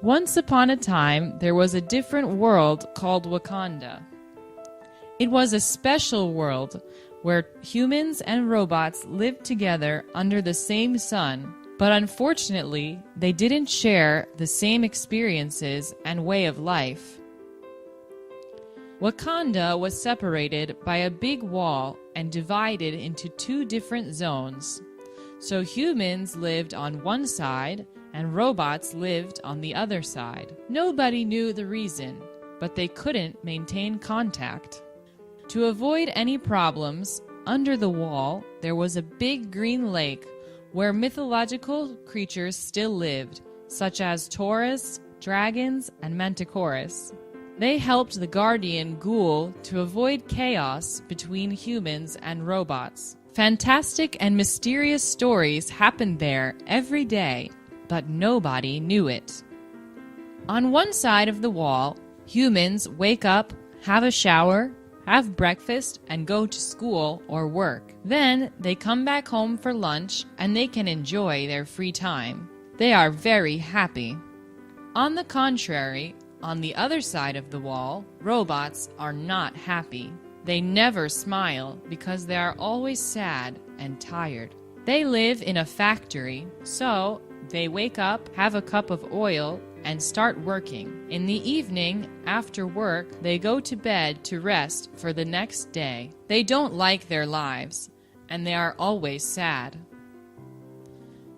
Once upon a time, there was a different world called Wakanda. It was a special world where humans and robots lived together under the same sun, but unfortunately, they didn't share the same experiences and way of life. Wakanda was separated by a big wall and divided into two different zones. So humans lived on one side and robots lived on the other side. Nobody knew the reason, but they couldn't maintain contact. To avoid any problems, under the wall there was a big green lake where mythological creatures still lived, such as Taurus, dragons, and manticores. They helped the guardian Ghoul to avoid chaos between humans and robots. Fantastic and mysterious stories happened there every day, but nobody knew it. On one side of the wall, humans wake up, have a shower, have breakfast, and go to school or work. Then they come back home for lunch and they can enjoy their free time. They are very happy. On the contrary, on the other side of the wall, robots are not happy. They never smile because they are always sad and tired. They live in a factory, so they wake up, have a cup of oil, and start working. In the evening, after work, they go to bed to rest for the next day. They don't like their lives, and they are always sad.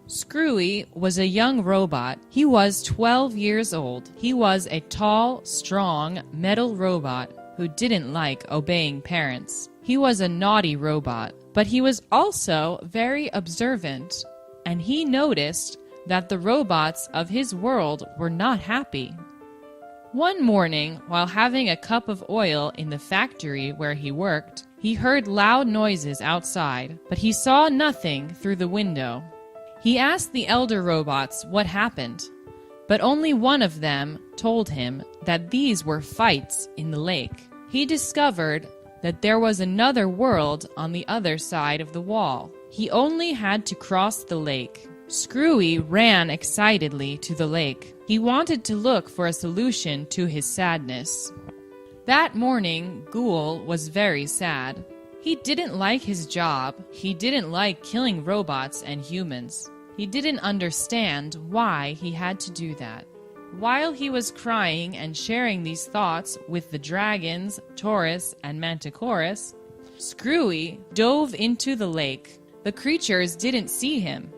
Screwy was a young robot. He was 12 years old. He was a tall, strong, metal robot who didn't like obeying parents. He was a naughty robot, but he was also very observant, and he noticed that the robots of his world were not happy. One morning, while having a cup of oil in the factory where he worked, he heard loud noises outside, but he saw nothing through the window. He asked the elder robots what happened, but only one of them told him that these were fights in the lake. He discovered that there was another world on the other side of the wall. He only had to cross the lake. Screwy ran excitedly to the lake. He wanted to look for a solution to his sadness. That morning, Ghoul was very sad. He didn't like his job. He didn't like killing robots and humans. He didn't understand why he had to do that. While he was crying and sharing these thoughts with the dragons, Taurus, and manticores, Screwy dove into the lake. The creatures didn't see him.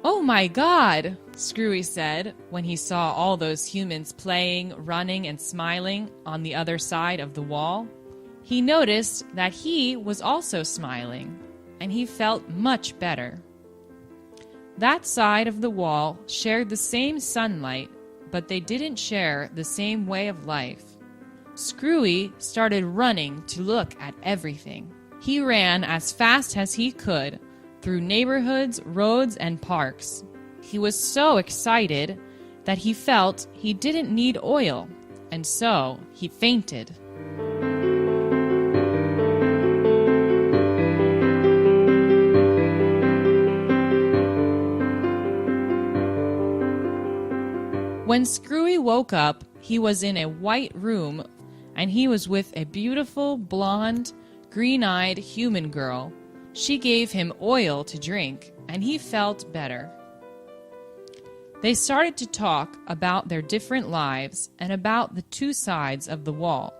"Oh my God," Screwy said when he saw all those humans playing, running, and smiling on the other side of the wall. He noticed that he was also smiling, and he felt much better. That side of the wall shared the same sunlight, but they didn't share the same way of life. Screwy started running to look at everything. He ran as fast as he could through neighborhoods, roads, and parks. He was so excited that he felt he didn't need oil, and so he fainted. When Screwy woke up, he was in a white room, and he was with a beautiful, blonde, green-eyed human girl. She gave him oil to drink, and he felt better. They started to talk about their different lives and about the two sides of the wall.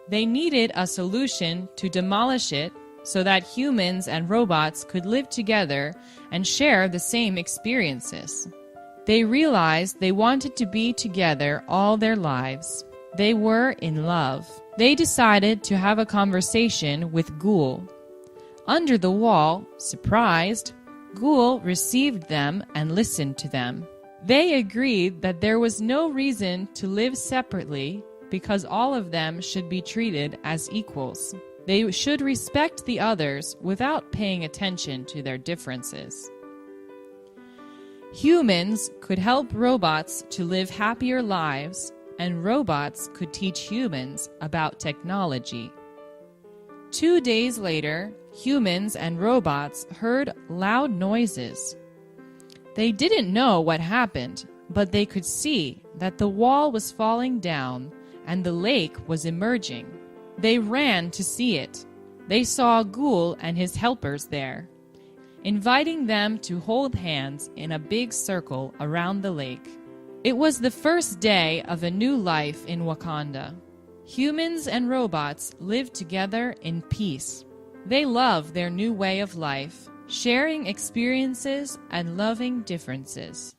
They needed a solution to demolish it so that humans and robots could live together and share the same experiences. They realized they wanted to be together all their lives. They were in love. They decided to have a conversation with Ghoul. Under the wall, surprised, Ghoul received them and listened to them. They agreed that there was no reason to live separately because all of them should be treated as equals. They should respect the others without paying attention to their differences. Humans could help robots to live happier lives, and robots could teach humans about technology. 2 days later, humans and robots heard loud noises. They didn't know what happened, but they could see that the wall was falling down and the lake was emerging. They ran to see it. They saw Ghoul and his helpers there, inviting them to hold hands in a big circle around the lake. It was the first day of a new life in Wakanda. Humans and robots lived together in peace. They loved their new way of life, sharing experiences and loving differences.